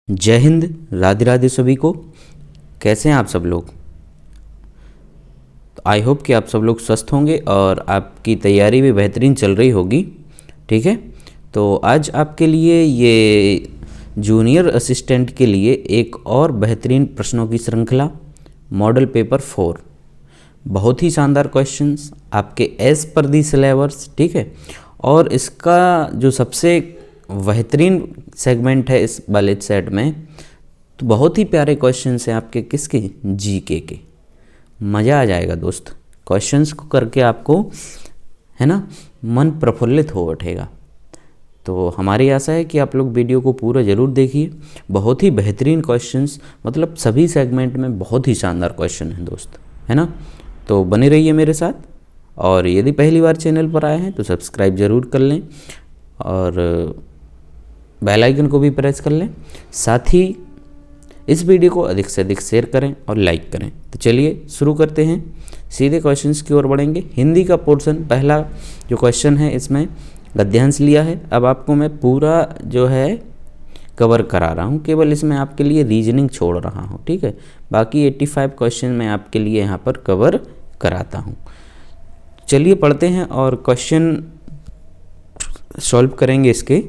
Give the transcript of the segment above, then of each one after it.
जय हिंद, राधे राधे सभी को। कैसे हैं आप सब लोग? तो आई होप कि आप सब लोग स्वस्थ होंगे और आपकी तैयारी भी बेहतरीन चल रही होगी। ठीक है, तो आज आपके लिए ये जूनियर असिस्टेंट के लिए एक और बेहतरीन प्रश्नों की श्रृंखला मॉडल पेपर 4। बहुत ही शानदार क्वेश्चंस आपके एज पर दी सिलेबस। ठीक है, और इसका जो सबसे बेहतरीन सेगमेंट है इस वाले सेट में, तो बहुत ही प्यारे क्वेश्चंस हैं आपके किसके, जीके के। मज़ा आ जाएगा दोस्त, क्वेश्चंस को करके आपको है ना मन प्रफुल्लित हो उठेगा। तो हमारी आशा है कि आप लोग वीडियो को पूरा ज़रूर देखिए। बहुत ही बेहतरीन क्वेश्चंस, मतलब सभी सेगमेंट में बहुत ही शानदार क्वेश्चन हैं दोस्त, है ना। तो बने रहिए मेरे साथ, और यदि पहली बार चैनल पर आए हैं तो सब्सक्राइब ज़रूर कर लें और बेल आइकन को भी प्रेस कर लें। साथ ही इस वीडियो को अधिक से अधिक शेयर करें और लाइक करें। तो चलिए शुरू करते हैं, सीधे क्वेश्चंस की ओर बढ़ेंगे। हिंदी का पोर्शन, पहला जो क्वेश्चन है इसमें गद्यांश लिया है। अब आपको मैं पूरा जो है कवर करा रहा हूँ, केवल इसमें आपके लिए रीजनिंग छोड़ रहा हूँ। ठीक है, बाकी 85 क्वेश्चन मैं आपके लिए यहाँ पर कवर कराता हूँ। चलिए पढ़ते हैं और क्वेश्चन सॉल्व करेंगे इसके।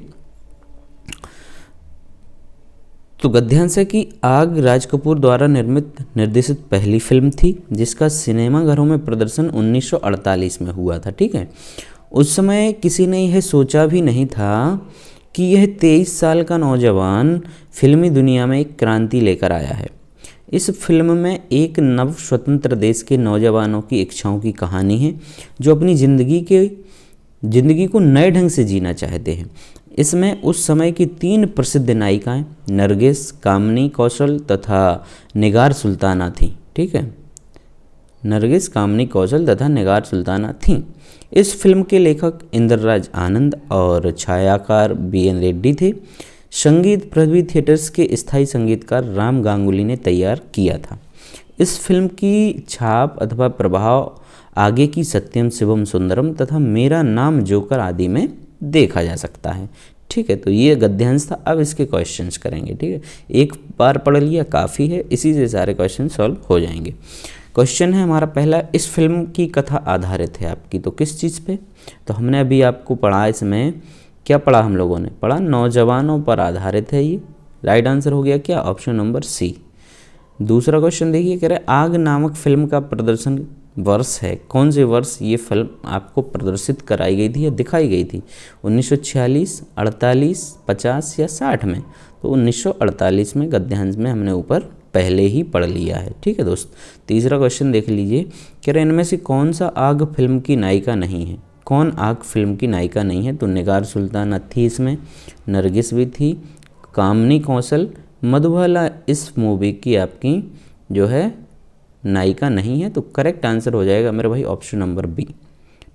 तो गद्यांश है कि आग राज कपूर द्वारा निर्देशित पहली फिल्म थी जिसका सिनेमाघरों में प्रदर्शन 1948 में हुआ था। ठीक है, उस समय किसी ने यह सोचा भी नहीं था कि यह 23 साल का नौजवान फिल्मी दुनिया में एक क्रांति लेकर आया है। इस फिल्म में एक नव स्वतंत्र देश के नौजवानों की इच्छाओं की कहानी है जो अपनी जिंदगी को नए ढंग से जीना चाहते हैं। इसमें उस समय की 3 प्रसिद्ध नायिकाएं नरगिस, कामनी कौशल तथा निगार सुल्ताना थीं। ठीक है, नरगिस, कामनी कौशल तथा निगार सुल्ताना थीं। इस फिल्म के लेखक इंद्रराज आनंद और छायाकार BN रेड्डी थे। संगीत पृथ्वी थिएटर्स के स्थायी संगीतकार राम गांगुली ने तैयार किया था। इस फिल्म की छाप अथवा प्रभाव आगे की सत्यम शिवम सुंदरम तथा मेरा नाम जोकर आदि में देखा जा सकता है। ठीक है, तो ये गद्यांश था। अब इसके क्वेश्चंस करेंगे। ठीक है, एक बार पढ़ लिया काफ़ी है, इसी से सारे क्वेश्चन सॉल्व हो जाएंगे। क्वेश्चन है हमारा पहला, इस फिल्म की कथा आधारित है आपकी, तो किस चीज़ पे? तो हमने अभी आपको पढ़ा, इसमें क्या पढ़ा हम लोगों ने? पढ़ा नौजवानों पर आधारित है ये। राइट आंसर हो गया क्या? Option number C. दूसरा क्वेश्चन देखिए, कह रहे आग नामक फिल्म का प्रदर्शन वर्ष है, कौन से वर्ष ये फिल्म आपको प्रदर्शित कराई गई थी या दिखाई गई थी? 1946, 48, 50 या 60 में? तो 1948 में गद्यांश में हमने ऊपर पहले ही पढ़ लिया है। ठीक है दोस्त। तीसरा क्वेश्चन देख लीजिए, कह रहे इनमें से कौन सा आग फिल्म की नायिका नहीं है? कौन आग फिल्म की नायिका नहीं है? तो निगार सुल्ताना थी इसमें, नरगिस भी थी, कामनी कौशल, मधुबाला इस मूवी की आपकी जो है नायिका नहीं है। तो करेक्ट आंसर हो जाएगा मेरे भाई ऑप्शन नंबर बी।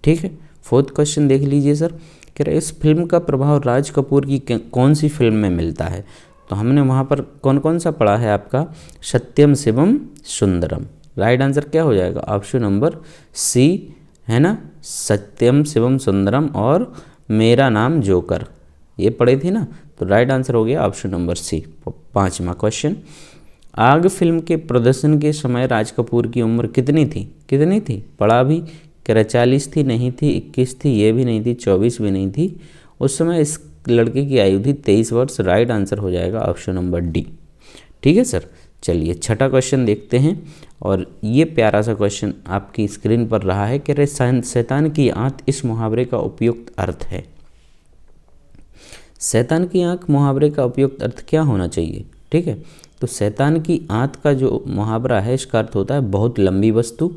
ठीक है, फोर्थ क्वेश्चन देख लीजिए सर, कह रहे इस फिल्म का प्रभाव राज कपूर की कौन सी फिल्म में मिलता है? तो हमने वहाँ पर कौन कौन सा पढ़ा है आपका? सत्यम शिवम सुंदरम। राइट आंसर क्या हो जाएगा? ऑप्शन नंबर सी, है ना, सत्यम शिवम सुंदरम और मेरा नाम जोकर, ये पढ़े थे ना। तो राइट आंसर हो गया ऑप्शन नंबर सी। 5वां क्वेश्चन, आग फिल्म के प्रदर्शन के समय राज कपूर की उम्र कितनी थी? कितनी थी? पढ़ा भी, कह रहे 40 थी, नहीं थी, 21 थी, ये भी नहीं थी, 24 भी नहीं थी। उस समय इस लड़के की आयु थी 23 वर्ष। राइट आंसर हो जाएगा ऑप्शन नंबर डी। ठीक है सर। चलिए छठा क्वेश्चन देखते हैं, और ये प्यारा सा क्वेश्चन आपकी स्क्रीन पर रहा है। कह रहे शैतान की आंख इस मुहावरे का उपयुक्त अर्थ है। शैतान की आंख मुहावरे का उपयुक्त अर्थ क्या होना चाहिए? ठीक है, तो शैतान की आंख का जो मुहावरा है इसका अर्थ होता है बहुत लंबी वस्तु।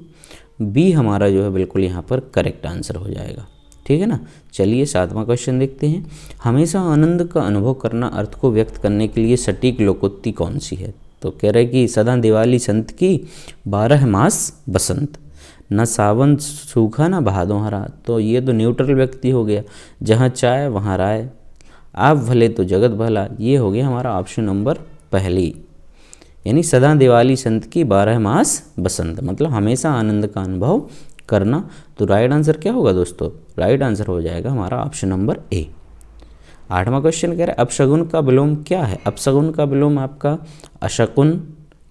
बी हमारा जो है बिल्कुल यहाँ पर करेक्ट आंसर हो जाएगा। ठीक है ना। चलिए 7वां क्वेश्चन देखते हैं, हमेशा आनंद का अनुभव करना अर्थ को व्यक्त करने के लिए सटीक लोकोक्ति कौन सी है? तो कह रहे कि सदा दिवाली संत की, 12 मास बसंत, न सावन सूखा न भादों हरा। तो ये तो न्यूट्रल व्यक्ति हो गया, जहाँ चाय वहाँ राय, आप भले तो जगत भला, ये हो गया हमारा ऑप्शन नंबर पहली। यानी सदा दिवाली संत की, 12 मास बसंत, मतलब हमेशा आनंद का अनुभव करना। तो राइट आंसर क्या होगा दोस्तों? राइट आंसर हो जाएगा हमारा ऑप्शन नंबर ए। 8वां क्वेश्चन कह रहा है अपशगुन का विलोम क्या है। अपशगुन का विलोम आपका अशकुन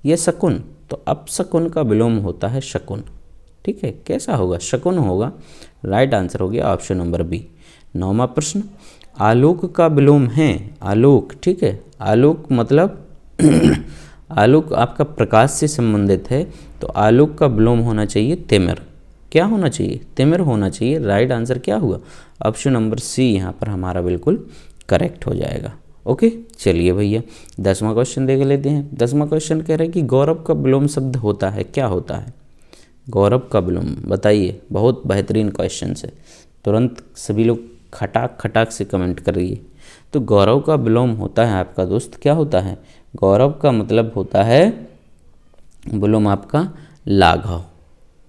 या शकुन, तो अपशकुन का विलोम होता है शकुन। ठीक है, कैसा होगा, शकुन होगा। राइट आंसर हो गया ऑप्शन नंबर बी। 9वां प्रश्न आलोक का विलोम है। आलोक, ठीक है, आलोक मतलब आलोक आपका प्रकाश से संबंधित है, तो आलोक का विलोम होना चाहिए तिमिर। क्या होना चाहिए, तिमिर होना चाहिए। राइट आंसर क्या हुआ, ऑप्शन नंबर सी यहाँ पर हमारा बिल्कुल करेक्ट हो जाएगा। ओके, चलिए भैया 10वां क्वेश्चन देख लेते हैं। 10वां क्वेश्चन कह रहे हैं कि गौरव का विलोम शब्द होता है, क्या होता है गौरव का विलोम, बताइए। बहुत बेहतरीन क्वेश्चन है, तुरंत सभी लोग खटाक खटाक से कमेंट करिए। तो गौरव का विलोम होता है आपका दोस्त, क्या होता है, गौरव का मतलब होता है विलोम आपका लाघव।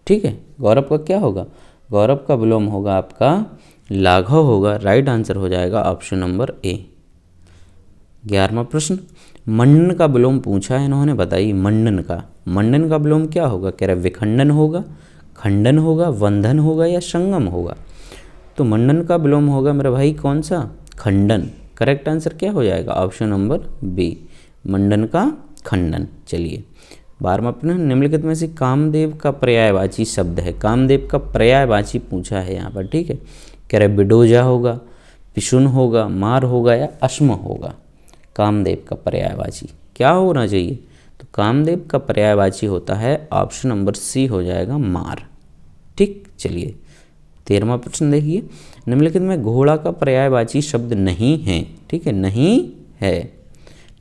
ठीक है, गौरव का क्या होगा, गौरव का विलोम होगा आपका लाघव होगा। राइट आंसर हो जाएगा ऑप्शन नंबर ए। 11वां प्रश्न मंडन का विलोम पूछा है इन्होंने, बताइए मंडन का विलोम क्या होगा। कह रहे विखंडन होगा, खंडन होगा, वंधन होगा या संगम होगा। तो मंडन का विलोम होगा मेरे भाई कौन सा, खंडन। करेक्ट आंसर क्या हो जाएगा, ऑप्शन नंबर बी, मंडन का खंडन। चलिए 12वां प्रश्न निम्नलिखित में से कामदेव का पर्यायवाची शब्द है। कामदेव का पर्यायवाची पूछा है यहाँ पर। ठीक है, कह रहे बिडोजा होगा, पिशुन होगा, मार होगा या अश्म होगा। कामदेव का पर्यायवाची क्या होना चाहिए, तो कामदेव का पर्यायवाची होता है ऑप्शन नंबर सी हो जाएगा मार। ठीक, चलिए 13वां प्रश्न देखिए निम्नलिखित में घोड़ा का पर्यायवाची शब्द नहीं है। ठीक है,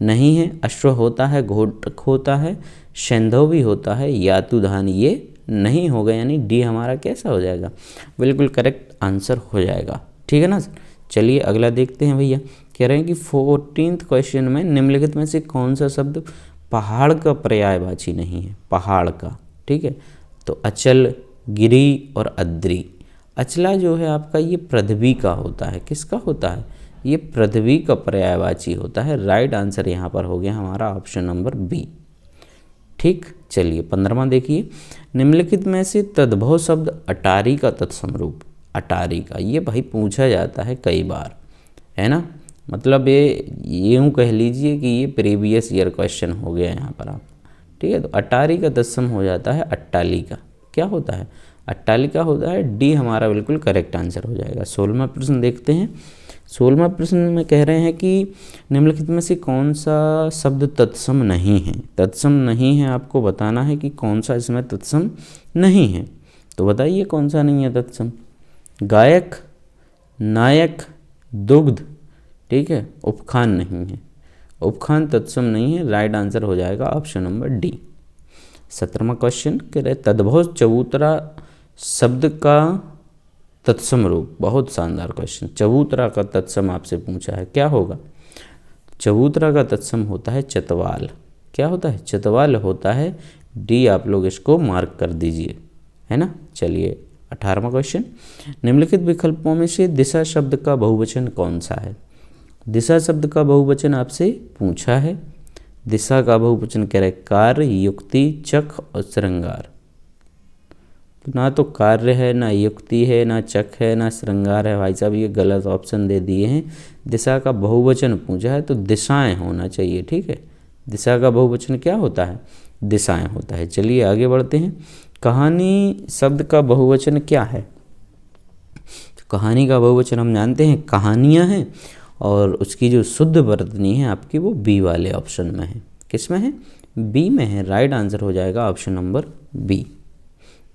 नहीं है, अश्व होता है, घोटक होता है, शैंधव भी होता है, यातुधान, ये नहीं होगा, यानी डी हमारा कैसा हो जाएगा, बिल्कुल करेक्ट आंसर हो जाएगा। ठीक है ना। चलिए अगला देखते हैं भैया। कह रहे हैं कि 14th क्वेश्चन में निम्नलिखित में से कौन सा शब्द पहाड़ का पर्यायवाची नहीं है, पहाड़ का। ठीक है, तो अचल, गिरी और अद्री। अचला जो है आपका ये पृथ्वी का होता है, किसका होता है, ये पृथ्वी का पर्यायवाची होता है। राइट आंसर यहाँ पर हो गया हमारा ऑप्शन नंबर बी। ठीक, चलिए 15वां देखिए निम्नलिखित में से तद्भव शब्द अटारी का तत्सम रूप। अटारी का ये भाई पूछा जाता है कई बार, है ना, मतलब ये यूँ कह लीजिए कि ये प्रीवियस ईयर क्वेश्चन हो गया यहाँ पर आप। ठीक है, तो अटारी का तत्सम हो जाता है अट्टालिका। क्या होता है, अट्टालिका होता है। डी हमारा बिल्कुल करेक्ट आंसर हो जाएगा। 16वां प्रश्न देखते हैं। 16वां प्रश्न में कह रहे हैं कि निम्नलिखित में से कौन सा शब्द तत्सम नहीं है। तत्सम नहीं है, आपको बताना है कि कौन सा इसमें तत्सम नहीं है। तो बताइए कौन सा नहीं है तत्सम, गायक, नायक, दुग्ध। ठीक है, उपखान नहीं है, उपखान तत्सम नहीं है। राइट आंसर हो जाएगा ऑप्शन नंबर डी। 17वां क्वेश्चन कह रहे तद्भव चबूतरा शब्द का तत्सम रूप। बहुत शानदार क्वेश्चन, चबूतरा का तत्सम आपसे पूछा है, क्या होगा। चबूतरा का तत्सम होता है चतवाल। क्या होता है, चतवाल होता है। डी आप लोग इसको मार्क कर दीजिए, है ना। चलिए 18वां क्वेश्चन निम्नलिखित विकल्पों में से दिशा शब्द का बहुवचन कौन सा है। दिशा शब्द का बहुवचन आपसे पूछा है। दिशा का बहुवचन कह रहे कार्य, युक्ति, चक और श्रृंगार। तो ना तो कार्य है, ना युक्ति है, ना चक है, ना श्रृंगार है। भाई साहब ये गलत ऑप्शन दे दिए हैं। दिशा का बहुवचन पूछा है तो दिशाएं होना चाहिए। ठीक है, दिशा का बहुवचन क्या होता है, दिशाएं होता है। चलिए आगे बढ़ते हैं। कहानी शब्द का बहुवचन क्या है। तो कहानी का बहुवचन हम जानते हैं कहानियाँ हैं, और उसकी जो शुद्ध वर्तनी है आपकी वो बी वाले ऑप्शन में है। किस में है, बी में है। राइट आंसर हो जाएगा ऑप्शन नंबर बी।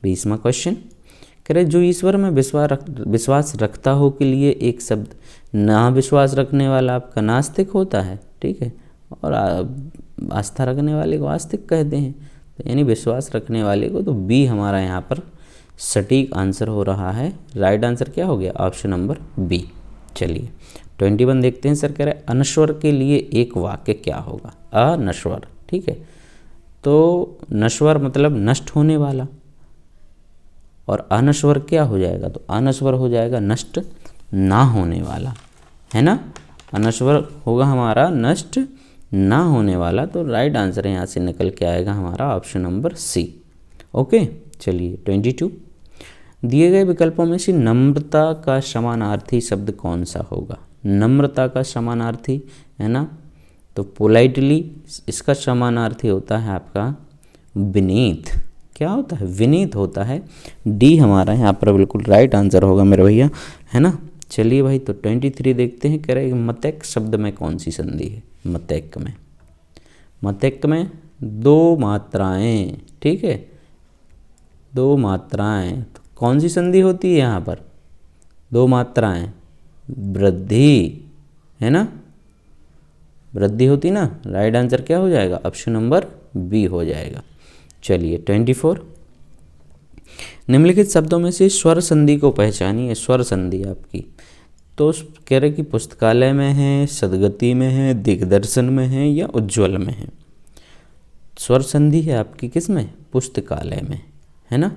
20वां क्वेश्चन कह रहे जो ईश्वर में विश्वास रखता हो के लिए एक शब्द ना विश्वास रखने वाला आपका नास्तिक होता है। ठीक है, और आस्था रखने वाले को आस्तिक कहते हैं। तो यानी विश्वास रखने वाले को, तो बी हमारा यहाँ पर सटीक आंसर हो रहा है। राइट आंसर क्या हो गया, ऑप्शन नंबर बी। चलिए 21 देखते हैं। सर कह रहे अनश्वर के लिए एक वाक्य क्या होगा, अनश्वर। ठीक है, तो नश्वर मतलब नष्ट होने वाला, और अनश्वर क्या हो जाएगा, तो अनश्वर हो जाएगा नष्ट ना होने वाला, है ना। अनश्वर होगा हमारा नष्ट ना होने वाला। तो राइट आंसर यहाँ से निकल के आएगा हमारा ऑप्शन नंबर सी। ओके, चलिए 22 दिए गए विकल्पों में से नम्रता का समानार्थी शब्द कौन सा होगा। नम्रता का समानार्थी, है ना। तो पोलाइटली इसका समानार्थी होता है आपका विनीत। क्या होता है? विनीत होता है। डी हमारा यहाँ पर बिल्कुल राइट आंसर होगा मेरे भैया, है ना। चलिए भाई, तो 23 देखते हैं। कह रहे हैं मतैक शब्द में कौन सी संधि है? मतैक में, मतैक में दो मात्राएं, ठीक है, दो मात्राएं। तो कौन सी संधि होती है यहाँ पर? दो मात्राएं, वृद्धि, है ना, वृद्धि होती ना। राइट आंसर क्या हो जाएगा? ऑप्शन नंबर बी हो जाएगा। चलिए 24, निम्नलिखित शब्दों में से स्वर संधि को पहचानिए। स्वर संधि आपकी तो कह रहे कि पुस्तकालय में है, सदगति में है, दिग्दर्शन में है या उज्ज्वल में है। स्वर संधि है आपकी किस में? पुस्तकालय में, है ना,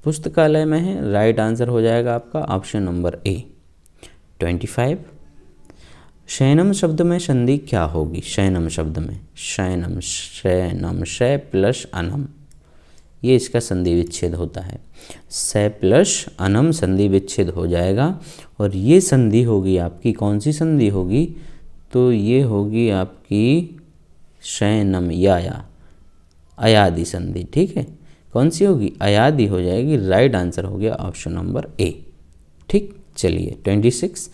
पुस्तकालय में है। राइट आंसर हो जाएगा आपका ऑप्शन नंबर ए। 25, शयनम शब्द में संधि क्या होगी? शयनम शब्द में शयनम, शयनम, शय प्लस अनम, ये इसका संधि विच्छेद होता है। शय प्लस अनम संधि विच्छेद हो जाएगा और ये संधि होगी आपकी, कौन सी संधि होगी? तो ये होगी आपकी शयनम या अयादि संधि, ठीक है। कौन सी होगी? अयादि हो जाएगी। राइट आंसर हो गया ऑप्शन नंबर ए, ठीक। चलिए 26,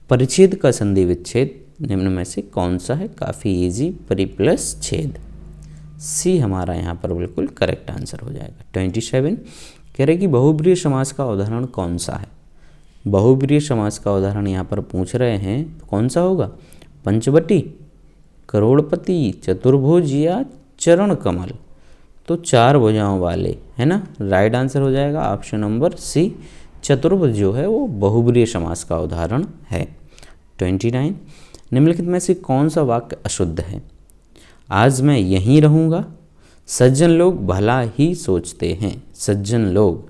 परिच्छेद का संधि विच्छेद निम्न में से कौन सा है? काफ़ी इजी, परि प्लस छेद। सी हमारा यहाँ पर बिल्कुल करेक्ट आंसर हो जाएगा। 27, कह रहे कि बहुब्रीहि समास का उदाहरण कौन सा है? बहुब्रीहि समास का उदाहरण यहाँ पर पूछ रहे हैं, तो कौन सा होगा? पंचवटी, करोड़पति, चतुर्भुज या चरण कमल। तो चार भुजाओं वाले, है ना। राइट आंसर हो जाएगा ऑप्शन नंबर सी, चतुर्भुज जो है वो बहुब्रीहि समास का उदाहरण है। 29, निम्नलिखित में से कौन सा वाक्य अशुद्ध है? आज मैं यहीं रहूँगा, सज्जन लोग भला ही सोचते हैं। सज्जन लोग,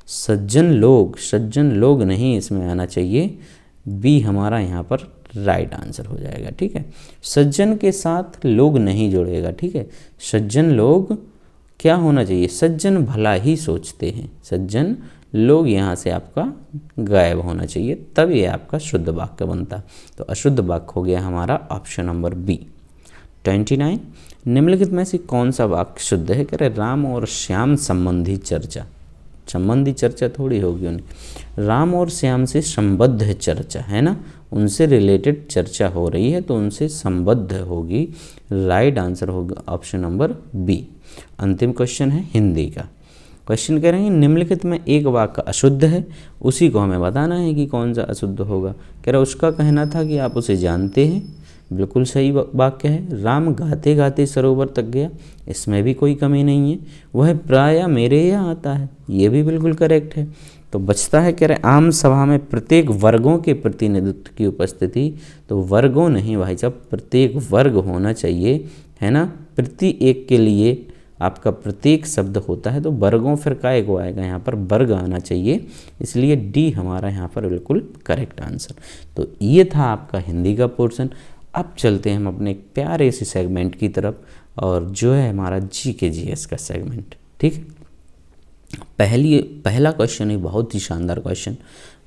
सज्जन लोग, सज्जन लोग नहीं इसमें आना चाहिए। बी हमारा यहाँ पर राइट आंसर हो जाएगा, ठीक है। सज्जन के साथ लोग नहीं जुड़ेगा, ठीक है। सज्जन लोग क्या होना चाहिए? सज्जन भला ही सोचते हैं। सज्जन लोग यहाँ से आपका गायब होना चाहिए, तब ये आपका शुद्ध वाक्य बनता। तो अशुद्ध वाक्य हो गया हमारा ऑप्शन नंबर बी। 29, निम्नलिखित में से कौन सा वाक्य शुद्ध है? कह रहे राम और श्याम संबंधी चर्चा। संबंधी चर्चा थोड़ी होगी उनकी, राम और श्याम से संबद्ध चर्चा, है ना, उनसे रिलेटेड चर्चा हो रही है तो उनसे संबद्ध होगी। राइट आंसर होगा ऑप्शन नंबर बी। अंतिम क्वेश्चन है हिंदी का। क्वेश्चन कह रहे हैं निम्नलिखित में एक वाक्य अशुद्ध है, उसी को हमें बताना है कि कौन सा अशुद्ध होगा। कह रहा उसका कहना था कि आप उसे जानते हैं, बिल्कुल सही वाक्य है। राम गाते गाते सरोवर तक गया, इसमें भी कोई कमी नहीं है। वह प्रायः मेरे यहाँ आता है, ये भी बिल्कुल करेक्ट है। तो बचता है, कह रहे आम सभा में प्रत्येक वर्गों के प्रतिनिधित्व की उपस्थिति। तो वर्गों नहीं भाई साहब, प्रत्येक वर्ग होना चाहिए, है ना। प्रति एक के लिए आपका प्रत्येक शब्द होता है, तो वर्गों फिर काय को आएगा, यहाँ पर वर्ग आना चाहिए, इसलिए डी हमारा यहाँ पर बिल्कुल करेक्ट आंसर। तो ये था आपका हिंदी का पोर्शन। अब चलते हैं हम अपने एक प्यारे से सेगमेंट की तरफ, और जो है हमारा जीके जीएस का सेगमेंट, ठीक है। पहला क्वेश्चन है बहुत ही शानदार क्वेश्चन,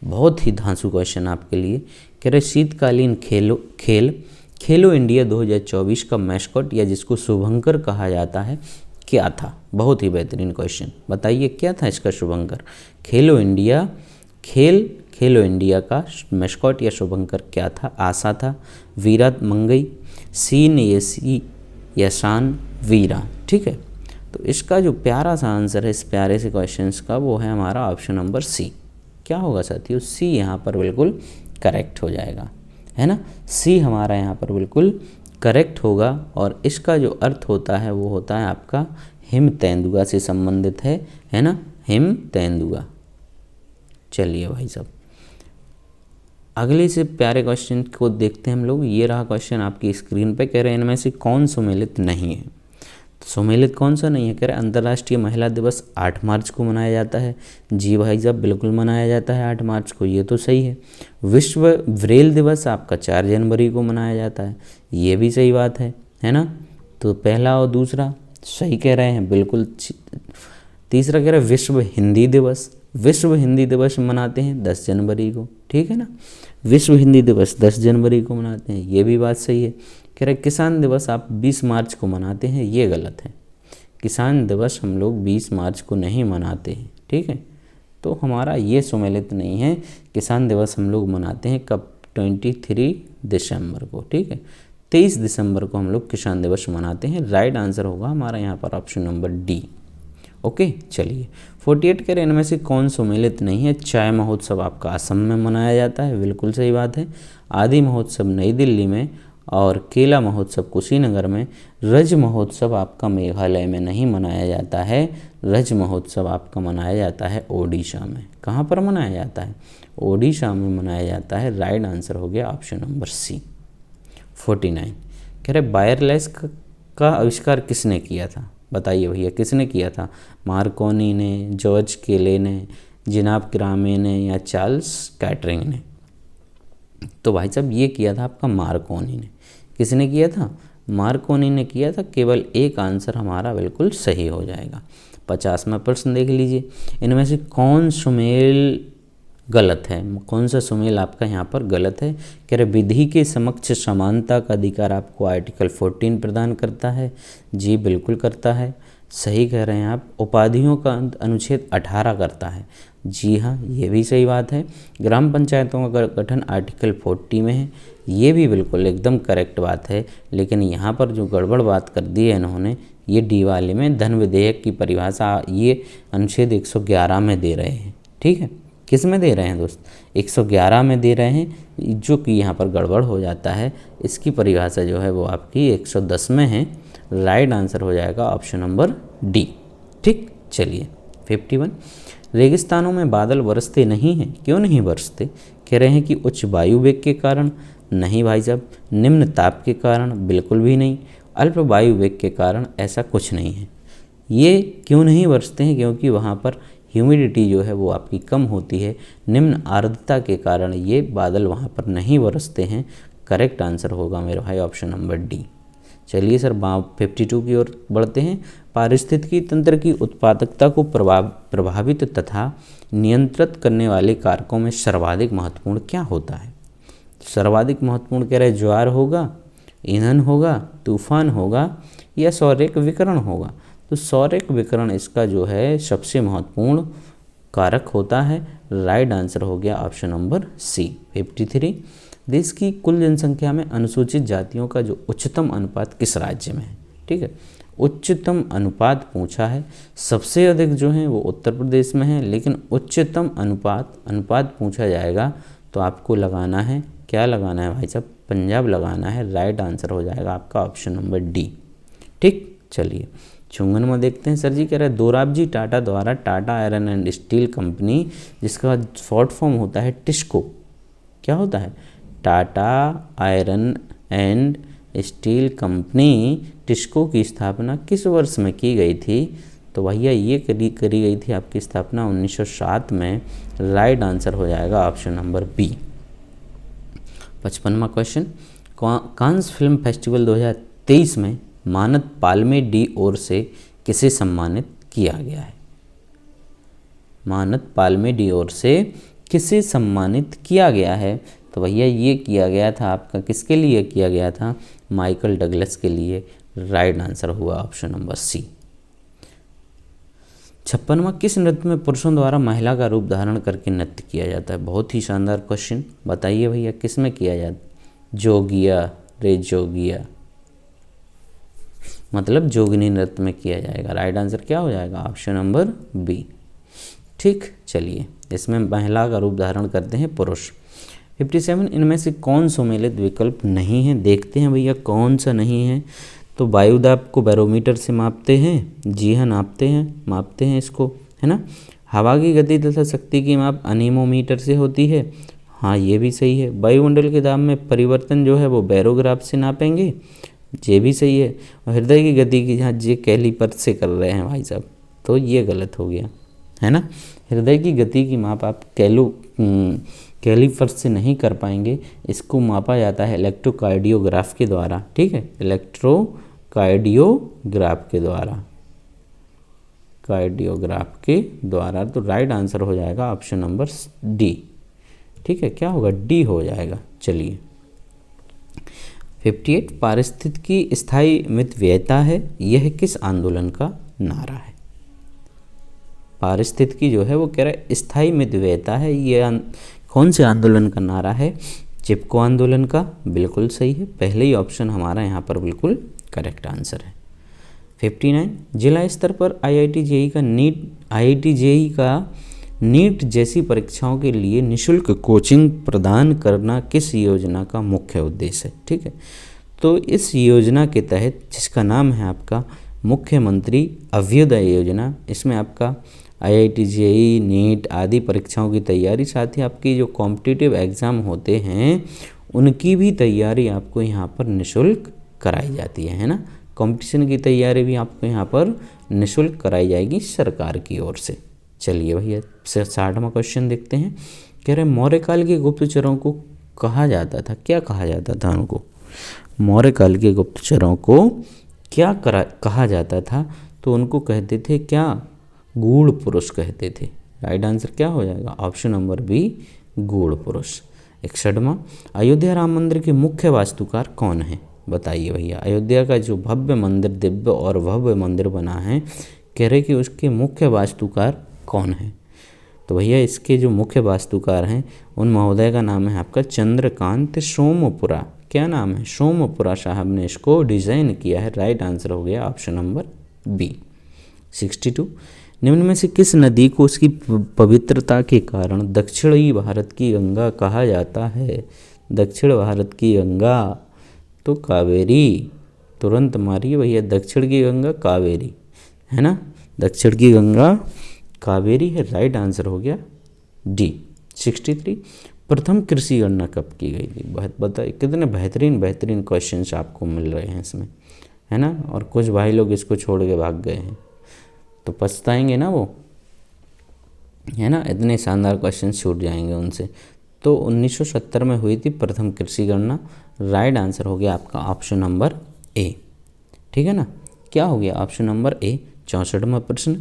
बहुत ही धांसू क्वेश्चन आपके लिए। कह रहे शीतकालीन खेलो इंडिया 2024 का मैस्कॉट या जिसको शुभंकर कहा जाता है क्या था? बहुत ही बेहतरीन क्वेश्चन, बताइए क्या था इसका शुभंकर? खेलो इंडिया का मैस्कॉट या शुभंकर क्या था? आशा था, वीरा मंगई, सीन येसी या शान वीरा, ठीक है। तो इसका जो प्यारा सा आंसर है इस प्यारे से क्वेश्चंस का, वो है हमारा ऑप्शन नंबर सी। क्या होगा साथियों? सी यहाँ पर बिल्कुल करेक्ट हो जाएगा, है ना। सी हमारा यहाँ पर बिल्कुल करेक्ट होगा, और इसका जो अर्थ होता है वो होता है आपका हिम तेंदुआ से संबंधित है ना, हिम तेंदुआ। चलिए भाई साहब, अगले से प्यारे क्वेश्चन को देखते हैं हम लोग। ये रहा क्वेश्चन आपकी स्क्रीन पे। कह रहे हैं इनमें से कौन सुमेलित नहीं है? तो सुमेलित कौन सा नहीं है? कह रहे अंतर्राष्ट्रीय महिला दिवस 8 मार्च को मनाया जाता है। जी भाई साहब, बिल्कुल मनाया जाता है 8 मार्च को, ये तो सही है। विश्व ब्रेल दिवस आपका 4 जनवरी को मनाया जाता है, ये भी सही बात है ना। तो पहला और दूसरा सही कह रहे हैं, बिल्कुल तीसरा कह रहा है विश्व हिंदी दिवस। विश्व हिंदी दिवस मनाते हैं 10 जनवरी को, ठीक है ना। विश्व हिंदी दिवस 10 जनवरी को मनाते हैं, ये भी बात सही है। कह रहे किसान दिवस आप 20 मार्च को मनाते हैं, ये गलत है। किसान दिवस हम लोग 20 मार्च को नहीं मनाते हैं, ठीक है। तो हमारा ये सुमेलित नहीं है। किसान दिवस हम लोग मनाते हैं कब? 23 दिसंबर को, ठीक है। 23 दिसंबर को हम लोग किसान दिवस मनाते हैं। राइट आंसर होगा हमारा यहाँ पर ऑप्शन नंबर डी। ओके, चलिए 48 कह रहे इनमें से कौन सुमेलित नहीं है? चाय महोत्सव आपका असम में मनाया जाता है, बिल्कुल सही बात है। आदि महोत्सव नई दिल्ली में और केला महोत्सव कुशीनगर में। रज महोत्सव आपका मेघालय में नहीं मनाया जाता है। रज महोत्सव आपका मनाया जाता है ओडिशा में। कहाँ पर मनाया जाता है? ओडिशा में मनाया जाता है। राइट आंसर हो गया ऑप्शन नंबर सी। 49 कह रहे वायरलेस का आविष्कार किसने किया था? बताइए भैया, किसने किया था? मार्कोनी ने, जॉर्ज केले ने, जिनाब किरामे ने या चार्ल्स कैटरिंग ने? तो भाई साहब ये किया था आपका मार्कोनी ने। किसने किया था? मार्कोनी ने किया था। केवल एक आंसर हमारा बिल्कुल सही हो जाएगा। 50वां प्रश्न देख लीजिए, इनमें से कौन सुमेल गलत है? कौन सा सुमेल आपका यहाँ पर गलत है? कह रहे विधि के समक्ष समानता का अधिकार आपको आर्टिकल 14 प्रदान करता है। जी बिल्कुल करता है, सही कह रहे हैं आप। उपाधियों का अनुच्छेद 18 करता है। जी हाँ, ये भी सही बात है। ग्राम पंचायतों का गठन आर्टिकल 40 में है, ये भी बिल्कुल एकदम करेक्ट बात है। लेकिन यहाँ पर जो गड़बड़ बात कर दी है इन्होंने, ये डी वाले में धन विधेयक की परिभाषा ये अनुच्छेद 111 में दे रहे हैं, ठीक है। किस में दे रहे हैं दोस्त? 111 में दे रहे हैं, जो कि यहाँ पर गड़बड़ हो जाता है। इसकी परिभाषा जो है वो आपकी 110 में है। राइट आंसर हो जाएगा ऑप्शन नंबर डी, ठीक। चलिए 51 रेगिस्तानों में बादल बरसते नहीं हैं, क्यों नहीं बरसते? कह रहे हैं कि उच्च वायु वेग के कारण। नहीं भाई साहब। निम्न ताप के कारण? बिल्कुल भी नहीं। अल्प वायु वेग के कारण? ऐसा कुछ नहीं है। ये क्यों नहीं बरसते हैं? क्योंकि वहाँ पर ह्यूमिडिटी जो है वो आपकी कम होती है। निम्न आर्द्रता के कारण ये बादल वहाँ पर नहीं बरसते हैं। करेक्ट आंसर होगा मेरे भाई ऑप्शन नंबर डी। चलिए सर 52 की ओर बढ़ते हैं। पारिस्थितिकी तंत्र की उत्पादकता को प्रभावित तथा नियंत्रित करने वाले कारकों में सर्वाधिक महत्वपूर्ण क्या होता है? सर्वाधिक महत्वपूर्ण कह रहे ज्वार होगा, ईंधन होगा, तूफान होगा या सौरिक विकिरण होगा? तो सौरिक विकिरण इसका जो है सबसे महत्वपूर्ण कारक होता है। राइट आंसर हो गया ऑप्शन नंबर सी। 53 देश की कुल जनसंख्या में अनुसूचित जातियों का जो उच्चतम अनुपात किस राज्य में है? ठीक है, उच्चतम अनुपात पूछा है। सबसे अधिक जो है वो उत्तर प्रदेश में है, लेकिन उच्चतम अनुपात पूछा जाएगा तो आपको लगाना है, क्या लगाना है भाई साहब? पंजाब लगाना है। राइट आंसर हो जाएगा आपका ऑप्शन नंबर डी, ठीक। चलिए 54 में देखते हैं। सर जी कह रहे हैं दोराबजी टाटा द्वारा Tata iron and steel company, जिसका शॉर्ट फॉर्म होता है टिस्को, क्या होता है? Tata iron and steel company, TISCO की स्थापना किस वर्ष में की गई थी? तो भैया ये करी गई थी आपकी स्थापना 1907 में। राइट आंसर हो जाएगा ऑप्शन नंबर बी। 55वां क्वेश्चन, कांस फिल्म फेस्टिवल 2023 में मानद पाल्मे डी ओर से किसे सम्मानित किया गया है? मानद पाल्मे डी ओर से किसे सम्मानित किया गया है? तो भैया ये किया गया था आपका, किसके लिए किया गया था? माइकल डगलस के लिए। राइट आंसर हुआ ऑप्शन नंबर सी। 56वां, किस नृत्य में पुरुषों द्वारा महिला का रूप धारण करके नृत्य किया जाता है? बहुत ही शानदार क्वेश्चन, बताइए भैया किस में किया जाता? जोगिया रे जोगिया, मतलब जोगिनी नृत्य में किया जाएगा। राइट आंसर क्या हो जाएगा? ऑप्शन नंबर बी, ठीक। चलिए इसमें महिला का रूप धारण करते हैं पुरुष। 57 इनमें से कौन सुमेलित विकल्प नहीं है? देखते हैं भैया कौन सा नहीं है। तो वायुदाब को बैरोमीटर से मापते हैं। जी हाँ, मापते हैं इसको, है ना। हवा की गति तथा शक्ति की माप अनीमोमीटर से होती है। हाँ, ये भी सही है। वायुमंडल के दाब में परिवर्तन जो है वो बैरोग्राफ से नापेंगे। ये भी सही है। और हृदय की गति की जहाँ जे कैलीपर से कर रहे हैं भाई साहब, तो ये गलत हो गया, है ना। हृदय की गति की माप आप कैलीपर से नहीं कर पाएंगे। इसको मापा जाता है इलेक्ट्रोकार्डियोग्राफ के द्वारा, ठीक है, इलेक्ट्रोकार्डियोग्राफ के द्वारा। कार्डियोग्राफ के द्वारा। तो राइट आंसर हो जाएगा ऑप्शन नंबर डी। ठीक है, क्या होगा, डी हो जाएगा। चलिए 58, पारिस्थितिकी स्थायी मितव्ययिता है, यह किस आंदोलन का नारा है? पारिस्थितिकी जो है वो कह रहा है स्थायी मितव्ययिता है, ये कौन से आंदोलन का नारा है? चिपको आंदोलन का। बिल्कुल सही है, पहले ही ऑप्शन हमारा यहाँ पर बिल्कुल करेक्ट आंसर है। 59, जिला स्तर पर IIT JEE का नीट जैसी परीक्षाओं के लिए निःशुल्क कोचिंग प्रदान करना किस योजना का मुख्य उद्देश्य है? ठीक है, तो इस योजना के तहत, जिसका नाम है आपका मुख्यमंत्री अभ्युदय योजना, इसमें आपका IIT JEE नीट आदि परीक्षाओं की तैयारी, साथ ही आपकी जो कॉम्पिटिटिव एग्ज़ाम होते हैं उनकी भी तैयारी आपको यहाँ पर निःशुल्क कराई जाती है ना। कंपटीशन की तैयारी भी आपको यहाँ पर निःशुल्क कराई जाएगी सरकार की ओर से। चलिए भैया 60वां क्वेश्चन देखते हैं। कह रहे मौर्य काल के गुप्तचरों को कहा जाता था, क्या कहा जाता था उनको? मौर्य काल के गुप्तचरों को क्या कहा जाता था? तो उनको कहते थे क्या? गूढ़ पुरुष कहते थे। राइट आंसर क्या हो जाएगा? ऑप्शन नंबर बी, गूढ़ पुरुष। 61वां, अयोध्या राम मंदिर के मुख्य वास्तुकार कौन है? बताइए भैया, अयोध्या का जो भव्य मंदिर, दिव्य और भव्य मंदिर बना है, कह रहे कि उसके मुख्य वास्तुकार कौन है? तो भैया इसके जो मुख्य वास्तुकार हैं उन महोदय का नाम है आपका चंद्रकांत सोमपुरा। क्या नाम है? सोमपुरा साहब ने इसको डिज़ाइन किया है। राइट आंसर हो गया ऑप्शन नंबर बी। 62, निम्न में से किस नदी को उसकी पवित्रता के कारण दक्षिणी भारत की गंगा कहा जाता है? दक्षिण भारत की गंगा तो कावेरी। तुरंत मारिए भैया, दक्षिण की गंगा कावेरी है ना, दक्षिण की गंगा कावेरी है। राइट आंसर हो गया डी। 63, प्रथम कृषि गणना कब की गई थी? बताइए, कितने बेहतरीन क्वेश्चंस आपको मिल रहे हैं इसमें, है ना। और कुछ भाई लोग इसको छोड़ के भाग गए हैं तो पछताएंगे ना वो, है ना, इतने शानदार क्वेश्चन छूट जाएंगे उनसे। तो 1970 में हुई थी प्रथम कृषि गणना। राइट आंसर हो गया आपका ऑप्शन नंबर ए। ठीक है ना, क्या हो गया? Option number A. 64वां प्रश्न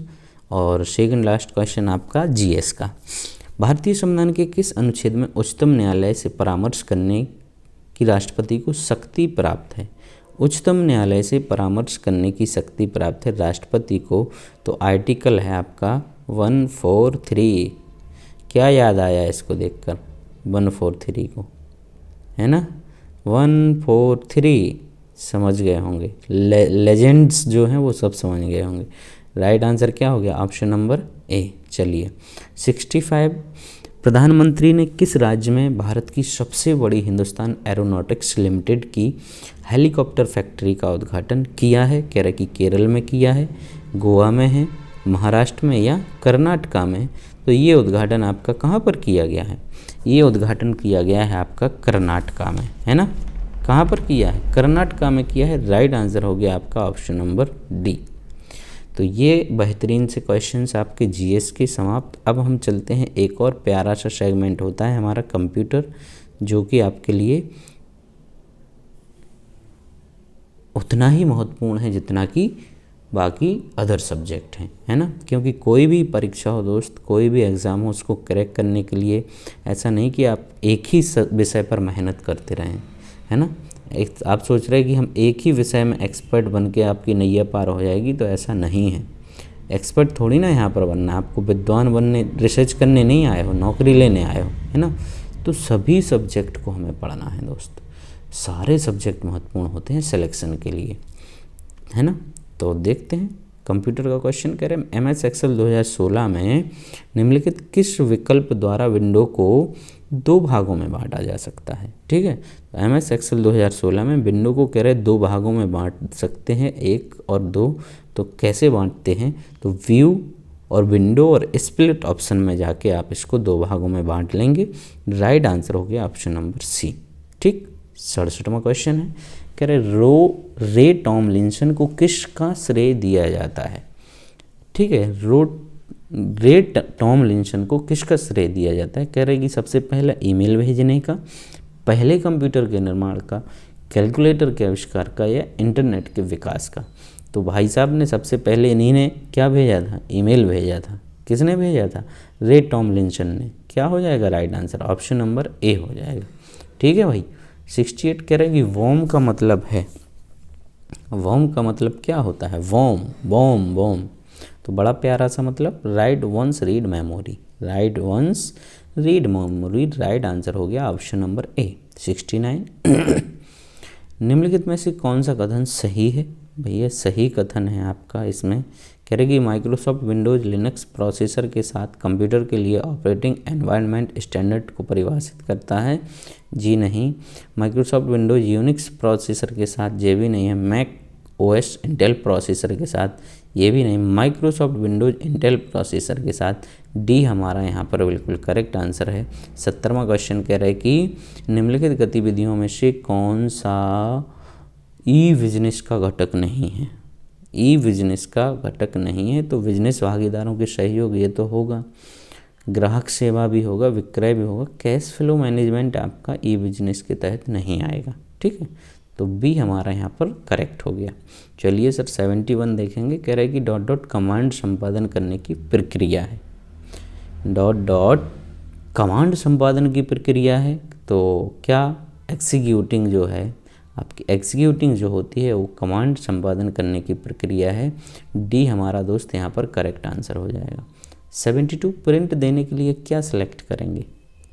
और सेकंड लास्ट क्वेश्चन आपका जीएस का। भारतीय संविधान के किस अनुच्छेद में उच्चतम न्यायालय से परामर्श करने की राष्ट्रपति को शक्ति प्राप्त है? उच्चतम न्यायालय से परामर्श करने की शक्ति प्राप्त है राष्ट्रपति को। तो आर्टिकल है आपका 143। क्या याद आया इसको देखकर? 143 को, है ना, 143 समझ गए होंगे। लेजेंड्स जो हैं वो सब समझ गए होंगे। राइट आंसर क्या हो गया? Option number A. चलिए 65, प्रधानमंत्री ने किस राज्य में भारत की सबसे बड़ी हिंदुस्तान एरोनॉटिक्स लिमिटेड की हेलीकॉप्टर फैक्ट्री का उद्घाटन किया है? कह रहे कि केरल में किया है, गोवा में है, महाराष्ट्र में या कर्नाटका में। तो ये उद्घाटन आपका कहाँ पर किया गया है? ये उद्घाटन किया गया है आपका कर्नाटका में, है ना। कहाँ पर किया है? कर्नाटका में किया है। राइट आंसर हो गया आपका ऑप्शन नंबर डी। तो ये बेहतरीन से क्वेश्चंस आपके जीएस के समाप्त। अब हम चलते हैं, एक और प्यारा सा सेगमेंट होता है हमारा कंप्यूटर, जो कि आपके लिए उतना ही महत्वपूर्ण है जितना कि बाकी अदर सब्जेक्ट हैं, है ना। क्योंकि कोई भी परीक्षा हो दोस्त, कोई भी एग्ज़ाम हो, उसको क्रैक करने के लिए ऐसा नहीं कि आप एक ही विषय पर मेहनत करते रहें, है ना। एक आप सोच रहे हैं कि हम एक ही विषय में एक्सपर्ट बन के आपकी नैया पार हो जाएगी, तो ऐसा नहीं है। एक्सपर्ट थोड़ी ना यहाँ पर बनना, आपको विद्वान बनने, रिसर्च करने नहीं आए हो, नौकरी लेने आए हो, है ना। तो सभी सब्जेक्ट को हमें पढ़ना है दोस्त, सारे सब्जेक्ट महत्वपूर्ण होते हैं सिलेक्शन के लिए, है ना। तो देखते हैं कंप्यूटर का क्वेश्चन। कह रहे हैं MS एक्सेल 2016 में निम्नलिखित किस विकल्प द्वारा विंडो को 2 भागों में बांटा जा सकता है? ठीक है, तो MS एक्सेल 2016 में विंडो को कह रहे 2 भागों में बांट सकते हैं, 1 और 2। तो कैसे बांटते हैं? तो व्यू और विंडो और स्प्लिट ऑप्शन में जाके आप इसको 2 भागों में बांट लेंगे। राइट आंसर हो गया ऑप्शन नंबर सी। ठीक, 67वां क्वेश्चन है, कह रहे रे टॉमलिंसन को किसका श्रेय दिया जाता है? ठीक है, रे टॉमलिंसन को किसका श्रेय दिया जाता है? कह रहे कि सबसे पहले ईमेल भेजने का, पहले कंप्यूटर के निर्माण का, कैलकुलेटर के आविष्कार का या इंटरनेट के विकास का? तो भाई साहब ने सबसे पहले इन्हीं ने क्या भेजा था? ईमेल भेजा था। किसने भेजा था? रे टॉमलिंसन ने। क्या हो जाएगा right answer? Option number A हो जाएगा। ठीक है भाई। 68 कह रहे हैं कि वॉर्म का मतलब है, वॉर्म का मतलब क्या होता है? वॉर्म, बॉम, बॉम। तो बड़ा प्यारा सा मतलब, write once read memory, write once read memory. Right answer हो गया ऑप्शन नंबर ए 69। निम्नलिखित में से कौन सा कथन सही है? भैया सही कथन है आपका इसमें। कह रहे कि माइक्रोसॉफ्ट विंडोज़ लिनक्स प्रोसेसर के साथ कंप्यूटर के लिए ऑपरेटिंग एनवायरनमेंट स्टैंडर्ड को परिभाषित करता है। जी नहीं। माइक्रोसॉफ्ट विंडोज़ यूनिक्स प्रोसेसर के साथ, ये भी नहीं है। मैक ओएस इंटेल प्रोसेसर के साथ, ये भी नहीं। माइक्रोसॉफ्ट विंडोज़ इंटेल प्रोसेसर के साथ, डी हमारा यहाँ पर बिल्कुल करेक्ट आंसर है। 70वां क्वेश्चन कह रहे हैं कि निम्नलिखित गतिविधियों में से कौन सा ई बिजनेस का घटक नहीं है? ई बिजनेस का घटक नहीं है तो बिजनेस भागीदारों के सहयोग ये तो होगा, ग्राहक सेवा भी होगा, विक्रय भी होगा। कैश फ्लो मैनेजमेंट आपका ई बिजनेस के तहत नहीं आएगा। ठीक है, तो बी हमारा यहाँ पर करेक्ट हो गया। चलिए सर 71 देखेंगे। कह रहे हैं कि डॉट डॉट कमांड संपादन करने की प्रक्रिया है। डॉट डॉट कमांड संपादन की प्रक्रिया है तो क्या एग्जीक्यूटिंग जो है आपकी, एग्जीक्यूटिंग जो होती है वो कमांड संपादन करने की प्रक्रिया है। डी हमारा दोस्त यहाँ पर करेक्ट आंसर हो जाएगा। 72 प्रिंट देने के लिए क्या सिलेक्ट करेंगे?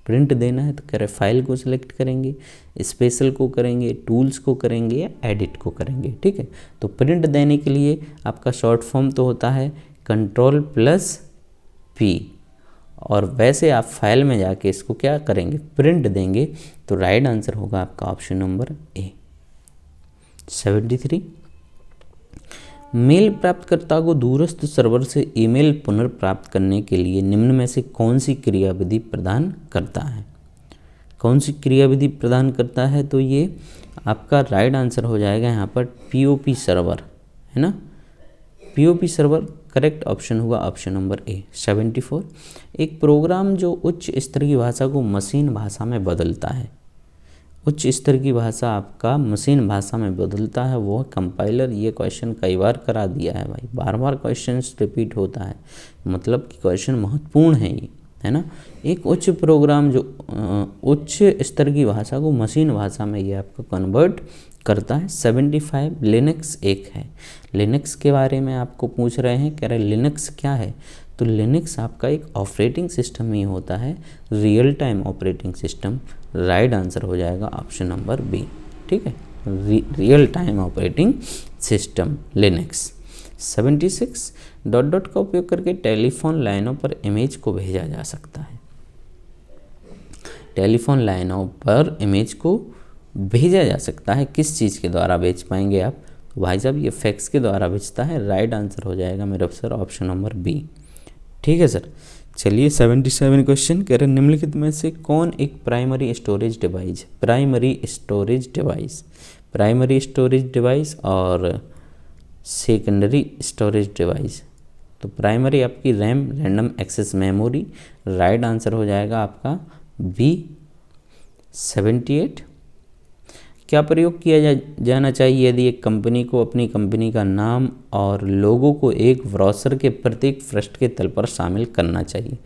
प्रिंट देना है तो कह रहे फाइल को सिलेक्ट करेंगे, स्पेशल को करेंगे, टूल्स को करेंगे या एडिट को करेंगे। ठीक है, तो प्रिंट देने के लिए आपका शॉर्ट फॉर्म तो होता है Ctrl+P, और वैसे आप फाइल में जाके इसको क्या करेंगे? प्रिंट देंगे। तो राइट आंसर होगा आपका ऑप्शन नंबर ए। 73 मेल प्राप्तकर्ता को दूरस्थ सर्वर से ईमेल पुनर्प्राप्त करने के लिए निम्न में से कौन सी क्रियाविधि प्रदान करता है? कौन सी क्रियाविधि प्रदान करता है? तो ये आपका राइट आंसर हो जाएगा यहाँ पर POP सर्वर, है ना। POP सर्वर करेक्ट ऑप्शन होगा ऑप्शन नंबर ए। 74 एक प्रोग्राम जो उच्च स्तर की भाषा को मशीन भाषा में बदलता है। उच्च स्तर की भाषा आपका मशीन भाषा में बदलता है वो कंपाइलर। ये क्वेश्चन कई बार करा दिया है भाई, बार बार क्वेश्चन रिपीट होता है, मतलब कि क्वेश्चन महत्वपूर्ण है ये, है ना। एक उच्च प्रोग्राम जो उच्च स्तर की भाषा को मशीन भाषा में ये आपको कन्वर्ट करता है। 75 लिनक्स एक है। लिनक्स के बारे में आपको पूछ रहे हैं, कह रहे लिनक्स क्या है? तो लिनक्स आपका एक ऑपरेटिंग सिस्टम ही होता है, real time operating system. Right answer हो जाएगा ऑप्शन नंबर बी। ठीक है, real time operating system Linux. 76 dot dot का उपयोग करके टेलीफोन लाइनों पर इमेज को भेजा जा सकता है। टेलीफोन लाइनों पर इमेज को भेजा जा सकता है, किस चीज़ के द्वारा भेज पाएंगे आप? तो भाई साहब ये फैक्स के द्वारा भेजता है। राइट आंसर हो जाएगा मेरा सर ऑप्शन नंबर बी। ठीक है सर। चलिए 77 क्वेश्चन कह रहे निम्नलिखित में से कौन एक primary storage device? Primary storage device, primary storage device और सेकेंडरी स्टोरेज डिवाइस। तो प्राइमरी आपकी RAM, random access memory. Right answer हो जाएगा आपका बी। 78 क्या प्रयोग किया जाना चाहिए यदि एक कंपनी को अपनी कंपनी का नाम और लोगो को एक ब्राउज़र के प्रत्येक पृष्ठ के तल पर शामिल करना चाहिए?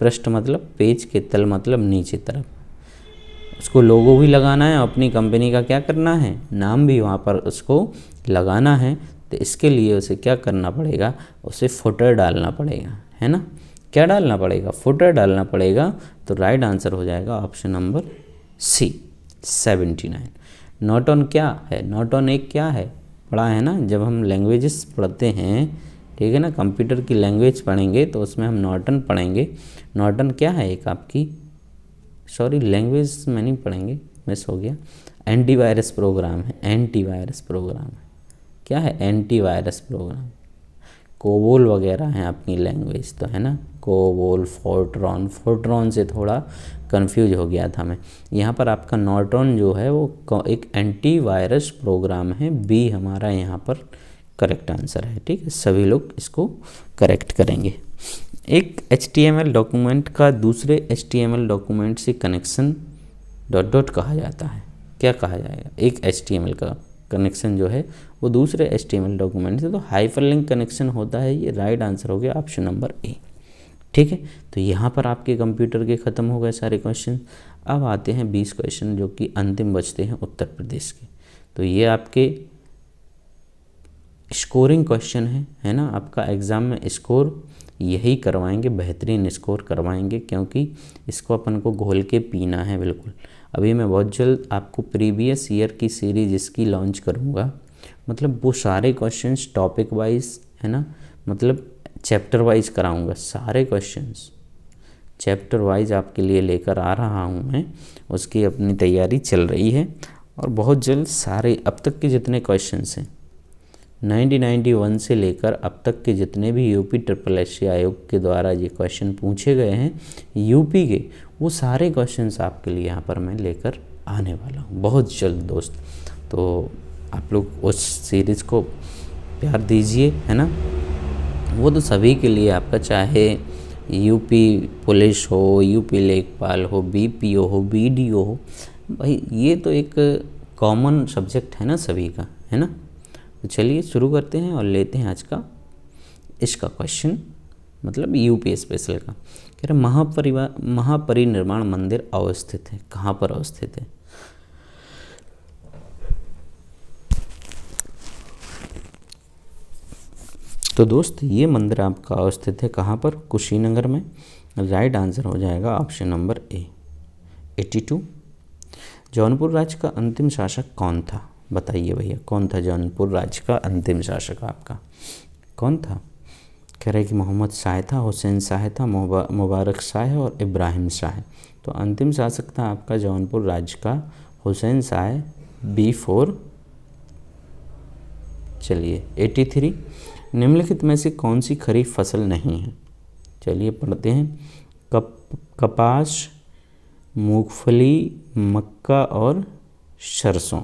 पृष्ठ मतलब पेज के तल मतलब नीचे तरफ, उसको लोगो भी लगाना है, अपनी कंपनी का क्या करना है? नाम भी वहाँ पर उसको लगाना है। तो इसके लिए उसे क्या करना पड़ेगा? उसे फुटर डालना पड़ेगा, है ना। क्या डालना पड़ेगा? फुटर डालना पड़ेगा। तो राइट आंसर हो जाएगा option number C. 79 not on क्या है? नॉट ऑन एक क्या है? पढ़ा है ना, जब हम लैंग्वेजेस पढ़ते हैं, ठीक है ना, कंप्यूटर की लैंग्वेज पढ़ेंगे तो उसमें हम नॉर्टन पढ़ेंगे। नॉर्टन क्या है? एक आपकी, सॉरी लैंग्वेज में नहीं पढ़ेंगे, मिस हो गया। एंटीवायरस प्रोग्राम है, एंटीवायरस प्रोग्राम है। क्या है? Antivirus program. कोबोल वगैरह हैं आपकी लैंग्वेज तो, है ना। कोबोल, फोर्ट्रॉन, फोर्ट्रॉन से थोड़ा कंफ्यूज हो गया था मैं। यहाँ पर आपका नॉर्टन जो है वो एक एंटीवायरस प्रोग्राम है। बी हमारा यहाँ पर करेक्ट आंसर है। ठीक है, सभी लोग इसको करेक्ट करेंगे। एक HTML डॉक्यूमेंट का दूसरे HTML डॉक्यूमेंट से कनेक्शन डॉट डॉट कहा जाता है। क्या कहा जाएगा? एक HTML का कनेक्शन जो है वो दूसरे HTML डॉक्यूमेंट से, तो हाइपरलिंक कनेक्शन होता है ये। राइट आंसर हो गया ऑप्शन नंबर ए। ठीक है, तो यहाँ पर आपके कंप्यूटर के ख़त्म हो गए सारे क्वेश्चन। अब आते हैं 20 क्वेश्चन जो कि अंतिम बचते हैं उत्तर प्रदेश के। तो ये आपके स्कोरिंग क्वेश्चन है ना। आपका एग्ज़ाम में स्कोर यही करवाएंगे, बेहतरीन स्कोर करवाएंगे, क्योंकि इसको अपन को घोल के पीना है बिल्कुल। अभी मैं बहुत जल्द आपको प्रीवियस ईयर की सीरीज इसकी लॉन्च करूँगा, मतलब वो सारे क्वेश्चंस टॉपिक वाइज है ना, मतलब चैप्टर वाइज कराऊँगा। सारे क्वेश्चंस चैप्टर वाइज आपके लिए लेकर आ रहा हूँ मैं, उसकी अपनी तैयारी चल रही है। और बहुत जल्द सारे अब तक के जितने क्वेश्चंस हैं 1991 से लेकर अब तक के जितने भी यूपी SSC आयोग के द्वारा ये क्वेश्चन पूछे गए हैं यूपी के, वो सारे क्वेश्चंस आपके लिए यहाँ पर मैं लेकर आने वाला हूँ बहुत जल्द दोस्त। तो आप लोग उस सीरीज़ को प्यार दीजिए, है ना। वो तो सभी के लिए आपका, चाहे यूपी पुलिस हो, यूपी लेखपाल हो, BPO हो, BDO हो, भाई ये तो एक कॉमन सब्जेक्ट है ना सभी का, है ना। तो चलिए शुरू करते हैं और लेते हैं आज का इसका क्वेश्चन, मतलब यूपी स्पेशल का। कह रहे महापरिनिर्वाण मंदिर अवस्थित है, कहाँ पर अवस्थित है? तो दोस्त ये मंदिर आपका अवस्थित है कहाँ पर? कुशीनगर में। राइट आंसर हो जाएगा ऑप्शन नंबर ए। 82। जौनपुर राज्य का अंतिम शासक कौन था? बताइए भैया, कौन था जौनपुर राज्य का अंतिम शासक आपका? कौन था? कह रहे कि मोहम्मद शाह था, हुसैन शाह था, मुबारक शाह और इब्राहिम शाह। तो अंतिम शासक था आपका जौनपुर राज्य का हुसैन शाह, B4। चलिए 83। निम्नलिखित में से कौन सी खरीफ फसल नहीं है? चलिए पढ़ते हैं। कपास, मूंगफली, मक्का और सरसों।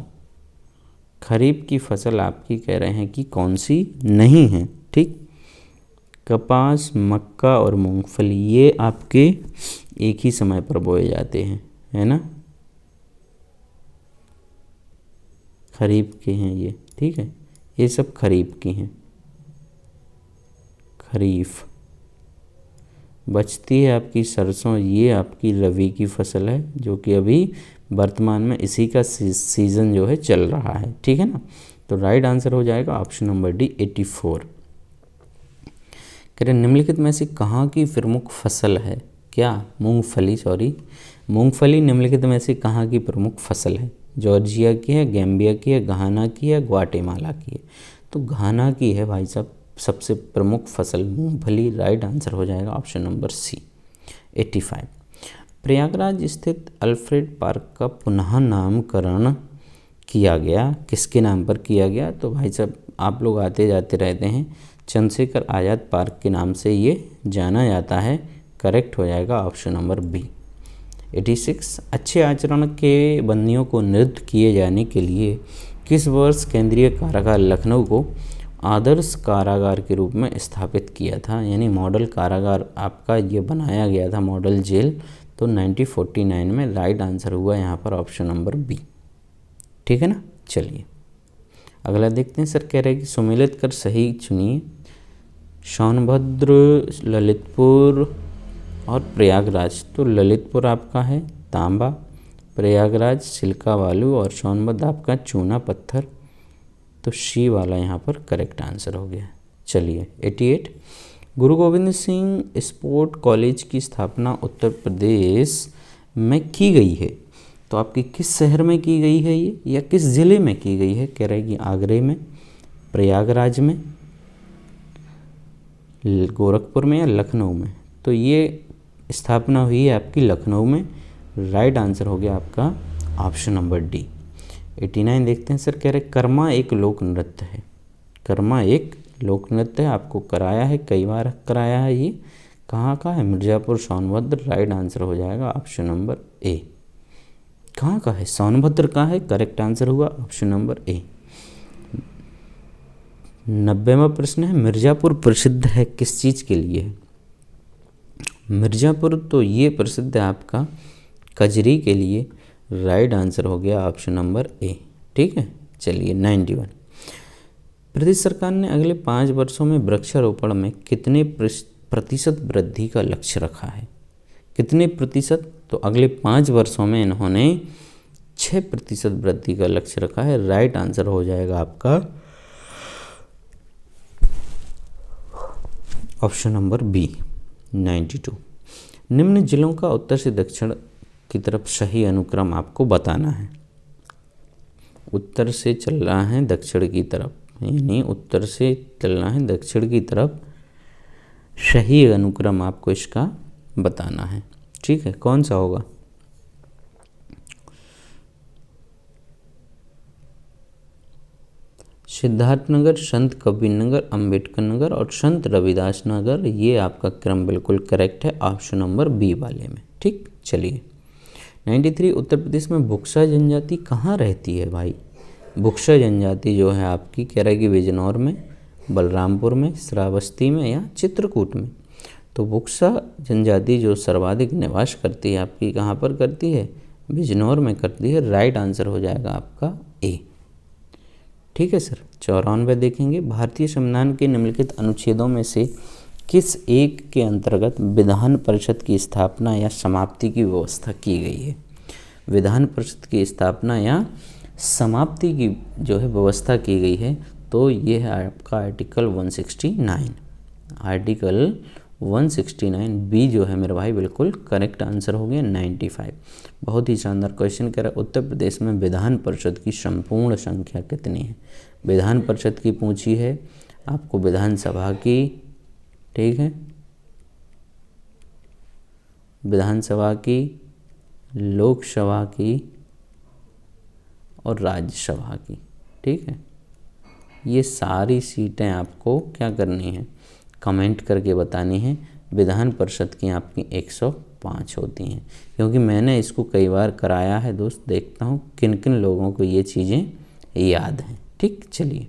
खरीफ की फसल आपकी कह रहे हैं कि कौन सी नहीं है, ठीक। कपास, मक्का और मूंगफली ये आपके एक ही समय पर बोए जाते हैं, है ना, खरीफ के हैं ये, ठीक है। ये सब खरीफ की हैं। खरीफ बचती है आपकी सरसों, ये आपकी रबी की फसल है जो कि अभी वर्तमान में इसी का सीज़न जो है चल रहा है, ठीक है ना। तो राइट आंसर हो जाएगा ऑप्शन नंबर डी 84। कह रहे निम्नलिखित में से कहाँ की प्रमुख फसल है? क्या? मूंगफली, सॉरी, मूंगफली निम्नलिखित में से कहाँ की प्रमुख फसल है? जॉर्जिया की है, गैम्बिया की है, घाना की है, ग्वाटेमाला की है। तो घाना की है भाई साहब सबसे प्रमुख फसल मूंगफली। राइट आंसर हो जाएगा ऑप्शन नंबर सी 85। प्रयागराज स्थित अल्फ्रेड पार्क का पुनः नामकरण किया गया, किसके नाम पर किया गया? तो भाई साहब आप लोग आते जाते रहते हैं, चंद्रशेखर आज़ाद पार्क के नाम से ये जाना जाता है। करेक्ट हो जाएगा ऑप्शन नंबर बी 86। अच्छे आचरण के बंदियों को निरुद्ध किए जाने के लिए किस वर्ष केंद्रीय कारागार लखनऊ को आदर्श कारागार के रूप में स्थापित किया था? यानी मॉडल कारागार आपका ये बनाया गया था, मॉडल जेल। तो 1949 में। राइट आंसर हुआ यहाँ पर ऑप्शन नंबर बी, ठीक है ना। चलिए अगला देखते हैं। सर कह रहे हैं कि सुमेलित कर सही चुनिए। सोनभद्र, ललितपुर और प्रयागराज। तो ललितपुर आपका है तांबा, प्रयागराज सिल्का बालू और सोनभद्र आपका चूना पत्थर। तो सी वाला यहाँ पर करेक्ट आंसर हो गया। चलिए 88। गुरु गोविंद सिंह स्पोर्ट कॉलेज की स्थापना उत्तर प्रदेश में की गई है। तो आपकी किस शहर में की गई है ये, या किस ज़िले में की गई है? कह रहे हैं कि आगरे में, प्रयागराज में, गोरखपुर में या लखनऊ में। तो ये स्थापना हुई है आपकी लखनऊ में। राइट आंसर हो गया आपका ऑप्शन नंबर डी 89। देखते हैं। सर कह रहे कर्मा एक लोक नृत्य है। कर्मा एक लोक नृत्य है, आपको कराया है, कई बार कराया है। ये कहाँ का है? मिर्ज़ापुर, सोनभद्र। राइट आंसर हो जाएगा ऑप्शन नंबर ए। कहाँ का है? सोनभद्र का है। करेक्ट आंसर हुआ ऑप्शन नंबर ए। 90वां प्रश्न है। मिर्ज़ापुर प्रसिद्ध है किस चीज़ के लिए है? मिर्ज़ापुर तो ये प्रसिद्ध है आपका कजरी के लिए, राइट आंसर हो गया ऑप्शन नंबर ए। ठीक है, चलिए 91। प्रदेश सरकार ने अगले 5 वर्षों में वृक्षारोपण में कितने प्रतिशत वृद्धि का लक्ष्य रखा है? कितने प्रतिशत? तो अगले 5 वर्षों में इन्होंने 6% वृद्धि का लक्ष्य रखा है। राइट आंसर हो जाएगा आपका ऑप्शन नंबर बी 92। निम्न जिलों का उत्तर से दक्षिण की तरफ सही अनुक्रम आपको बताना है। उत्तर से चल रहा है दक्षिण की तरफ, यानी उत्तर से चलना है दक्षिण की तरफ, सही अनुक्रम आपको इसका बताना है। ठीक है, कौन सा होगा? सिद्धार्थनगर, संत कबीरनगर, अंबेडकर नगर और संत रविदास नगर, ये आपका क्रम बिल्कुल करेक्ट है ऑप्शन नंबर बी वाले में। ठीक, चलिए 93। उत्तर प्रदेश में बुक्सा जनजाति कहाँ रहती है भाई? बुक्सा जनजाति जो है आपकी कह रहा है कि बिजनौर में, बलरामपुर में, श्रावस्ती में या चित्रकूट में। तो बुक्सा जनजाति जो सर्वाधिक निवास करती है आपकी कहाँ पर करती है? बिजनौर में करती है। राइट आंसर हो जाएगा आपका ए। ठीक है सर, 94 देखेंगे। भारतीय संविधान के निम्नलिखित अनुच्छेदों में से किस एक के अंतर्गत विधान परिषद की स्थापना या समाप्ति की व्यवस्था की गई है? विधान परिषद की स्थापना या समाप्ति की जो है व्यवस्था की गई है, तो ये है आपका आर्टिकल 169। आर्टिकल 169 बी जो है मेरे भाई बिल्कुल करेक्ट आंसर हो गया 95। बहुत ही शानदार क्वेश्चन कह रहा है, उत्तर प्रदेश में विधान परिषद की संपूर्ण संख्या कितनी है? विधान परिषद की पूछी है आपको, विधानसभा की, ठीक है, विधानसभा की, लोकसभा की और राज्यसभा की। ठीक है, ये सारी सीटें आपको क्या करनी है? कमेंट करके बतानी है। विधान परिषद की आपकी 105 होती हैं, क्योंकि मैंने इसको कई बार कराया है दोस्त, देखता हूँ किन किन लोगों को ये चीज़ें याद हैं। ठीक, चलिए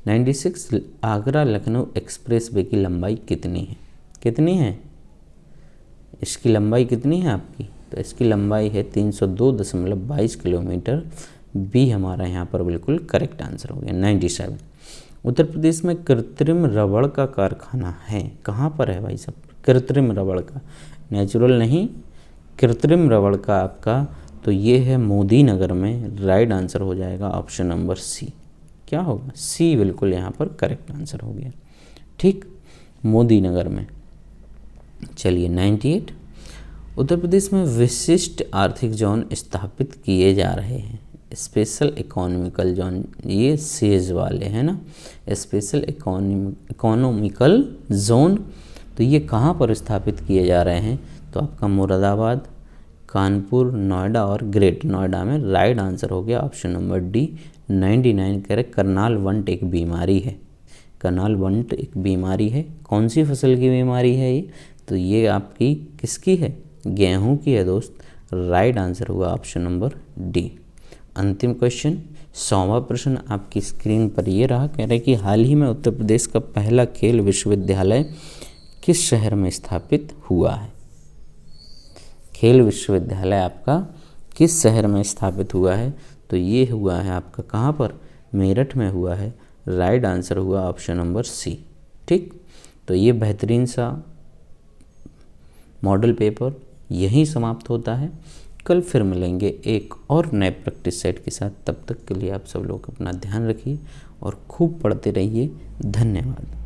96। आगरा लखनऊ एक्सप्रेस वे की लंबाई कितनी है? कितनी है इसकी लंबाई? कितनी है आपकी? तो इसकी लंबाई है 302.22 किलोमीटर। बी हमारा यहाँ पर बिल्कुल करेक्ट आंसर हो गया 97। उत्तर प्रदेश में कृत्रिम रबड़ का कारखाना है, कहाँ पर है भाई साहब? कृत्रिम रबड़ का, नेचुरल नहीं, कृत्रिम रबड़ का आपका, तो ये है मोदी नगर में। राइट आंसर हो जाएगा ऑप्शन नंबर सी। क्या होगा? सी बिल्कुल यहाँ पर करेक्ट आंसर हो गया। ठीक, मोदी नगर में। चलिए 98। उत्तर प्रदेश में विशिष्ट आर्थिक जोन स्थापित किए जा रहे हैं। स्पेशल इकोनॉमिकल जोन, ये सेज वाले हैं ना, स्पेशल इकोनॉमिकल जोन, तो ये कहाँ पर स्थापित किए जा रहे हैं? तो आपका मुरादाबाद, कानपुर, नोएडा और ग्रेट नोएडा में। राइट आंसर हो गया option number D 99 correct. Karnal want एक बीमारी है, करनाल वंट एक बीमारी है। कौन सी फसल की बीमारी है ये? तो ये आपकी किसकी है? गेहूं की है दोस्त। राइट आंसर हुआ ऑप्शन नंबर डी। अंतिम क्वेश्चन, 100वां प्रश्न आपकी स्क्रीन पर ये रहा, कह रहे कि हाल ही में उत्तर प्रदेश का पहला खेल विश्वविद्यालय किस शहर में स्थापित हुआ है? खेल विश्वविद्यालय आपका किस शहर में स्थापित हुआ है? तो ये हुआ है आपका कहाँ पर? मेरठ में हुआ है। राइट आंसर हुआ ऑप्शन नंबर सी। ठीक, तो ये बेहतरीन सा मॉडल पेपर यहीं समाप्त होता है। कल फिर मिलेंगे एक और नए प्रैक्टिस सेट के साथ। तब तक के लिए आप सब लोग अपना ध्यान रखिए और खूब पढ़ते रहिए। धन्यवाद।